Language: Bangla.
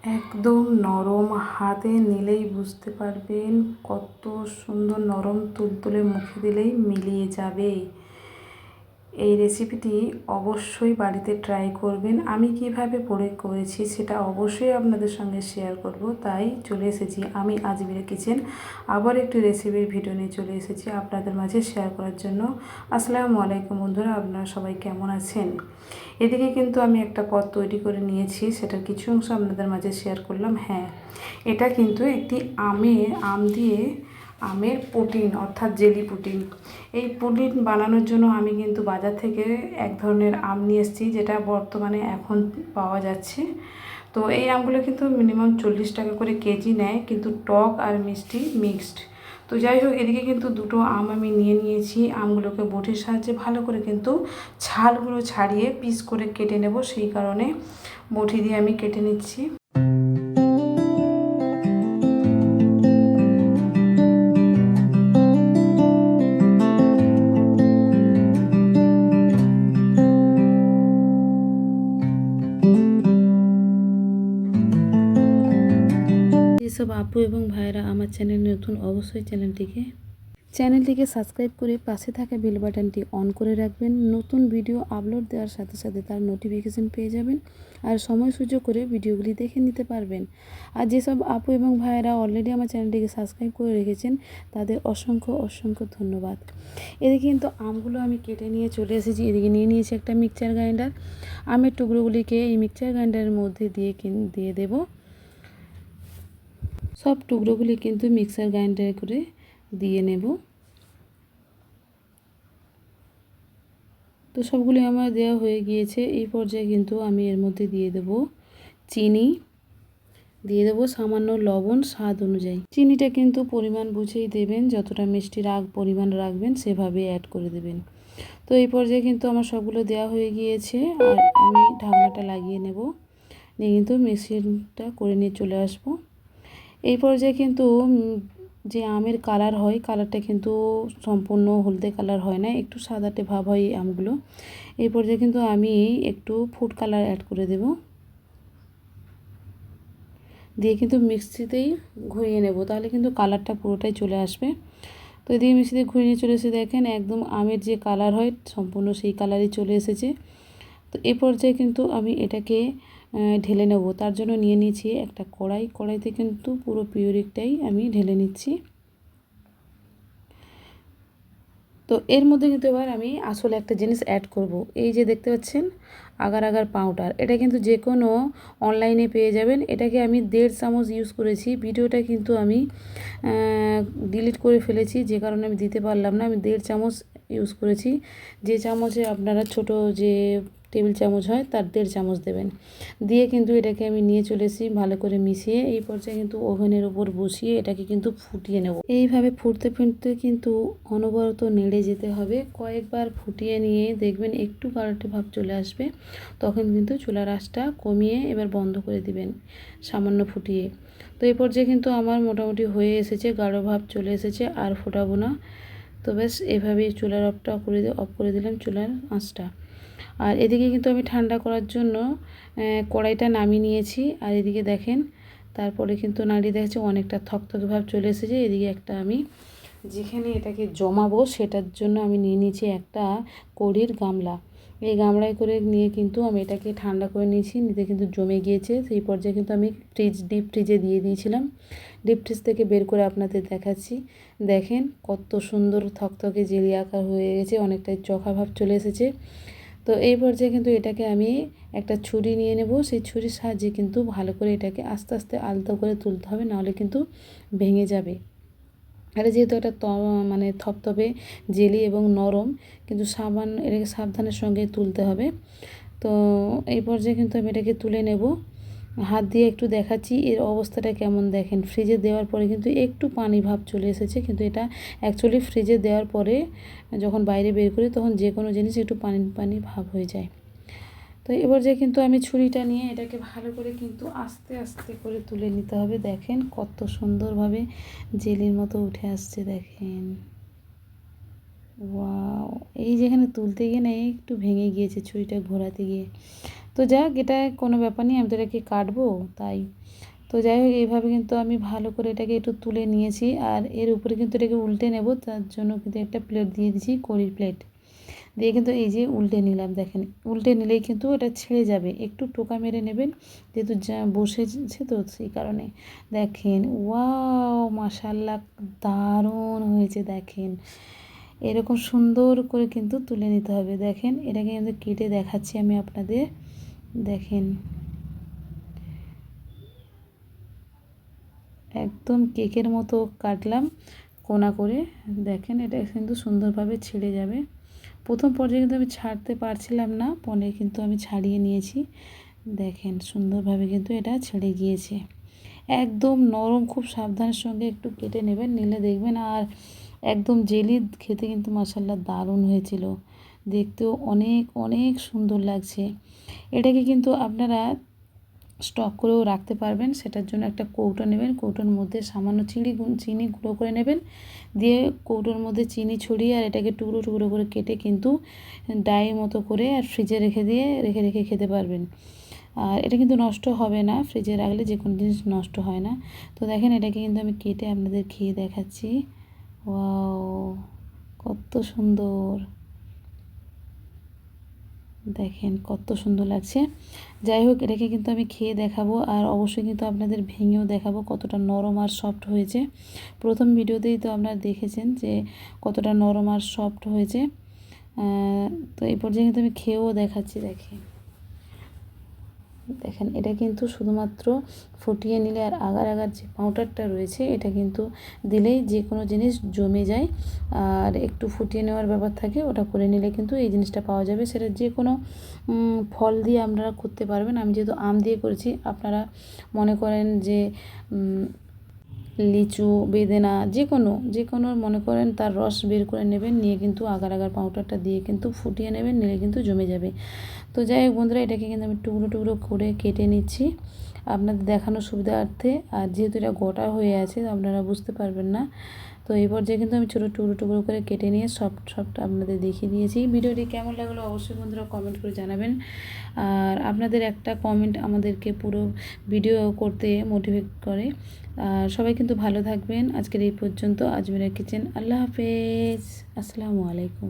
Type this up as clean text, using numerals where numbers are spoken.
একদম নরম, হাতে নিলেই বুঝতে পারবেন কত সুন্দর নরম, তুলতুলে, মুখে দিলেই মিলিয়ে যাবে। এই রেসিপিটি অবশ্যই বাড়িতে ট্রাই করবেন। আমি কিভাবে প্রয়োগ করেছি সেটা অবশ্যই আপনাদের সঙ্গে শেয়ার করব। তাই চলে এসেছি আমি আজমিরা কিচেন, আবার একটি রেসিপির ভিডিও নিয়ে চলে এসেছি আপনাদের মাঝে শেয়ার করার জন্য। আসসালামু আলাইকুম বন্ধুরা, আপনারা সবাই কেমন আছেন? এদিকে কিন্তু আমি একটা পদ তৈরি করে নিয়েছি, সেটার কিছু অংশ আপনাদের মাঝে শেয়ার করলাম। হ্যাঁ, এটা কিন্তু একটি আম দিয়ে আমের পুডিং, অর্থাৎ জেলি পুডিং। এই পুডিং বানানোর জন্য আমি কিন্তু বাজার থেকে এক ধরনের আম নিয়ে এসেছি, যেটা বর্তমানে এখন পাওয়া যাচ্ছে। তো এই আমগুলো কিন্তু মিনিমাম 40 টাকা করে কেজি নেয়, কিন্তু টক আর মিষ্টি মিক্সড। তো যাই হোক, এদিকে কিন্তু দুটো আম আমি নিয়ে নিয়েছি। আমগুলোকে বটির সাহায্যে ভালো করে কিন্তু ছালগুলো ছাড়িয়ে পিস করে কেটে নেব, সেই কারণে বটি দিয়ে আমি কেটে নিচ্ছি। যেসব আপু এবং ভাইরা আমার চ্যানেল নতুন, অবশ্যই চ্যানেলটিকে সাবস্ক্রাইব করে পাশে থাকা বেল বাটনটি অন করে রাখবেন। নতুন ভিডিও আপলোড দেওয়ার সাথে সাথে তার নোটিফিকেশন পেয়ে যাবেন, আর সময় সুযোগ করে ভিডিওগুলি দেখে নিতে পারবেন। আর যেসব আপু এবং ভাইয়েরা অলরেডি আমার চ্যানেলটিকে সাবস্ক্রাইব করে রেখেছেন, তাদের অসংখ্য অসংখ্য ধন্যবাদ। এদিকে কিন্তু আমগুলো আমি কেটে নিয়ে চলে এসেছি। এদিকে নিয়ে নিয়েছি একটা মিক্সচার গ্রাইন্ডার। আমের টুকরোগুলিকে এই মিক্সচার গ্রাইন্ডারের মধ্যে দিয়ে দেব। সব টুকরোগুলি কিন্তু মিক্সার গ্রাইন্ডারে করে দিয়ে নেব। তো সবগুলি আমার দেওয়া হয়ে গিয়েছে। এই পর্যায়ে কিন্তু আমি এর মধ্যে দিয়ে দেব চিনি, দিয়ে দেবো সামান্য লবণ স্বাদ অনুযায়ী। চিনিটা কিন্তু পরিমাণ বুঝেই দেবেন, যতটা মিষ্টি পরিমাণ রাখবেন সেভাবে অ্যাড করে দেবেন। তো এই পর্যায়ে কিন্তু আমার সবগুলো দেওয়া হয়ে গিয়েছে, আর আমি ঢাকনাটা লাগিয়ে নেব, নিয়ে কিন্তু মিক্সিটা করে নিয়ে চলে আসব। এই পর্যায়ে কিন্তু যে আমের কালার হয়, কালারটা কিন্তু সম্পূর্ণ হলদে কালার হয় না, একটু সাদাটে ভাব হয় এই আমগুলো। এই পর্যায়ে কিন্তু আমি একটু ফুড কালার অ্যাড করে দেব, দিয়ে কিন্তু মিক্সিতেই ঘুরিয়ে নেব, তাহলে কিন্তু কালারটা পুরোটাই চলে আসবে। তো এদিকে মিক্সিতে ঘুরিয়ে চলে এসে দেখেন একদম আমের যে কালার হয় সম্পূর্ণ সেই কালারই চলে এসেছে। তো এই পর্যায়ে কিন্তু আমি এটাকে ঢেলে নেব। তার জন্য নিয়ে নিয়েছি একটা কড়াইতে কিন্তু পুরো পিউরিটাই আমি ঢেলে নিচ্ছি। তো এর মধ্যে কিন্তু এবার আমি আসলে একটা জিনিস অ্যাড করব। এই যে দেখতে পাচ্ছেন আগার আগার পাউডার, এটা কিন্তু যে কোনো অনলাইনে পেয়ে যাবেন। এটাকে আমি 1.5 চামচ ইউজ করেছি। ভিডিওটা কিন্তু আমি ডিলিট করে ফেলেছি, যে কারণে আমি দিতে পারলাম না। আমি 1.5 চামচ ইউজ করেছি। যে চামচে আপনারা ছোট যে টেবিল চামচ হয় তার 1.5 চামচ দেবেন। দিয়ে কিন্তু এটাকে আমি নিয়ে চলে এসেছি ভালো করে মিশিয়ে। এই পর্যায়ে কিন্তু ওভেনের উপর বসিয়ে এটাকে কিন্তু ফুটিয়ে নেব। এইভাবে ফুটতে ফুটতে কিন্তু অনবরত নেড়ে যেতে হবে। কয়েকবার ফুটিয়ে নিয়ে দেখবেন একটু গাঢ় ভাব চলে আসবে, তখন কিন্তু চুলার আঁচটা কমিয়ে এবার বন্ধ করে দিবেন সামান্য ফুটিয়ে। তো এই পর্যায়ে কিন্তু আমার মোটামুটি হয়ে এসেছে, গাঢ় ভাব চলে এসেছে, আর ফোটাবো না। তো বেশ এভাবেই চুলার অফ করে দিলাম চুলার আঁচটা। আর এদিকে কিন্তু আমি ঠান্ডা করার জন্য কড়াইটা নামিয়ে নিয়েছি। আর এদিকে দেখেন তারপরে কিন্তু নাড়িয়ে দেখছি অনেকটা থকথকে ভাব চলে এসেছে। এদিকে একটা আমি যেখানে এটাকে জমাবো সেটার জন্য আমি নিয়ে নিয়েছি একটা কড়ির গামলা। এই গামলায় করে নিয়ে কিন্তু আমি এটাকে ঠান্ডা করে নিয়েছি, নিতে কিন্তু জমে গিয়েছে। সেই পর্যায়ে কিন্তু আমি ডিপ ফ্রিজে দিয়ে দিয়েছিলাম। ডিপ ফ্রিজ থেকে বের করে আপনাদের দেখাচ্ছি। দেখেন কত সুন্দর থকথকে জেলি আকার হয়ে গেছে, অনেকটাই চোখা ভাব চলে এসেছে। তো এই পর্যায়ে কিন্তু এটাকে আমি একটা ছুরি নিয়ে নেব। সেই ছুরির সাহায্যে কিন্তু ভালো করে এটাকে আস্তে আস্তে আলতো করে তুলতে হবে, নাহলে কিন্তু ভেঙে যাবে। আর যেহেতু এটা মানে থপথপে জেলি এবং নরম, কিন্তু এটাকে সাবধানের সঙ্গে তুলতে হবে। তো এই পর্যায়ে কিন্তু আমি এটাকে তুলে নেব। হাত দিয়ে একটু দেখাচ্ছি এর অবস্থাটা কেমন। দেখেন ফ্রিজে দেওয়ার পরে কিন্তু একটু পানি ভাব চলে এসেছে, কিন্তু এটা অ্যাকচুয়ালি ফ্রিজে দেওয়ার পরে যখন বাইরে বের করি তখন যে কোনো জিনিস একটু পানি পানি ভাব হয়ে যায়। তো এবার যে কিন্তু আমি ছুরিটা নিয়ে এটাকে ভালো করে কিন্তু আস্তে আস্তে করে তুলে নিতে হবে। দেখেন কত সুন্দরভাবে জেলির মতো উঠে আসছে, দেখেন ওয়াও। এই যেখানে তুলতে গিয়ে না একটু ভেঙে গিয়েছে ছুরিটা ঘোরাতে গিয়ে। তো যাক, এটা কোনো ব্যাপার নেই, আমি তো এটাকে কাটবো তাই। তো যাই হোক, এইভাবে কিন্তু আমি ভালো করে এটাকে একটু তুলে নিয়েছি। আর এর উপরে কিন্তু এটাকে উল্টে নেব, তার জন্য কিন্তু একটা প্লেট দিয়ে দিয়েছি, কড়ির প্লেট দিয়ে কিন্তু এই যে উল্টে নিলাম। দেখেন, উল্টে নিলেই কিন্তু এটা ছেড়ে যাবে, একটু টোকা মেরে নেবেন, যেহেতু যা বসেছে তো সেই কারণে। দেখেন, ওয়াও, মাশাআল্লাহ, দারুণ হয়েছে। দেখেন, এরকম সুন্দর করে কিন্তু তুলে নিতে হবে। দেখেন, এটাকে কিন্তু কেটে দেখাচ্ছি আমি আপনাদের। দেখেন, একদম কেকের মতো কাটলাম কোনা করে। দেখেন, এটা কিন্তু সুন্দরভাবে ছিঁড়ে যাবে। প্রথম পর্যায়ে কিন্তু আমি ছাড়তে পারছিলাম না, পরে কিন্তু আমি ছাড়িয়ে নিয়েছি। দেখেন, সুন্দরভাবে কিন্তু এটা ছেড়ে গিয়েছে। একদম নরম, খুব সাবধানের সঙ্গে একটু কেটে নেবেন, নিলে দেখবেন। আর একদম জেলি, খেতে কিন্তু মাশাআল্লাহ দারুণ হয়েছিল, দেখতেও অনেক অনেক সুন্দর লাগছে। এটাকে কিন্তু আপনারা স্টক করেও রাখতে পারবেন। সেটার জন্য একটা কৌটো নেবেন, কৌটোর মধ্যে সামান্য চিনি গুঁড়ো করে নেবেন, দিয়ে কৌটোর মধ্যে চিনি ছড়িয়ে আর এটাকে টুকরো টুকরো করে কেটে কিন্তু ডাই মতো করে আর ফ্রিজে রেখে রেখে খেতে পারবেন। আর এটা কিন্তু নষ্ট হবে না, ফ্রিজে রাখলে যে কোনো জিনিস নষ্ট হয় না। তো দেখেন, এটাকে কিন্তু আমি কেটে আপনাদের খেয়ে দেখাচ্ছি। ওয়াও, কত সুন্দর! দেখেন কত সুন্দর লাগছে। যাই হোক, এটাকে কিন্তু আমি খেয়ে দেখাবো, আর অবশ্যই কিন্তু আপনাদের ভেঙেও দেখাবো কতটা নরম আর সফট হয়েছে। প্রথম ভিডিওতেই তো আপনারা দেখেছেন যে কতটা নরম আর সফট হয়েছে। তো এই পর্যায়ে কিন্তু আমি খেয়েও দেখাচ্ছি। দেখেন, দেখেন, এটা কিন্তু শুধুমাত্র ফুটিয়ে নিলে আর আগার আগার যে পাউডারটা রয়েছে এটা কিন্তু দিলেই যে কোনো জিনিস জমে যায়। আর একটু ফুটিয়ে নেওয়ার ব্যাপার থাকে, ওটা করে নিলে কিন্তু এই জিনিসটা পাওয়া যাবে। সেটা যে কোনো ফল দিয়ে আপনারা করতে পারবেন। আমি যেহেতু আম দিয়ে করেছি, আপনারা মনে করেন যে লিচু, বেদেনা, যে কোনো মনে করেন তার রস বের করে নেবেন, নিয়ে কিন্তু আগার আগার পাউডারটা দিয়ে কিন্তু ফুটিয়ে নেবেন, নিলে কিন্তু জমে যাবে। তো যাই হোক বন্ধুরা, এটাকে কিন্তু আমি টুকরো টুকরো করে কেটে নিচ্ছি আপনাদের দেখানোর সুবিধার্থে। আর যেহেতু এটা গোটা হয়ে আছে, আপনারা বুঝতে পারবেন না। তো এই পর্যায়ে কিন্তু আমি ছোটো টুকরো টুকরো করে কেটে নিয়ে সফট আপনাদের দেখিয়ে দিয়েছি। ভিডিওটি কেমন লাগলো অবশ্যই বন্ধুরা কমেন্ট করে জানাবেন। আর আপনাদের একটা কমেন্ট আমাদেরকে পুরো ভিডিও করতে মোটিভেট করে। আর সবাই কিন্তু ভালো থাকবেন। আজকের এই পর্যন্ত। আজমিরা কিচেন। আল্লাহ হাফেজ। আসসালামু আলাইকুম।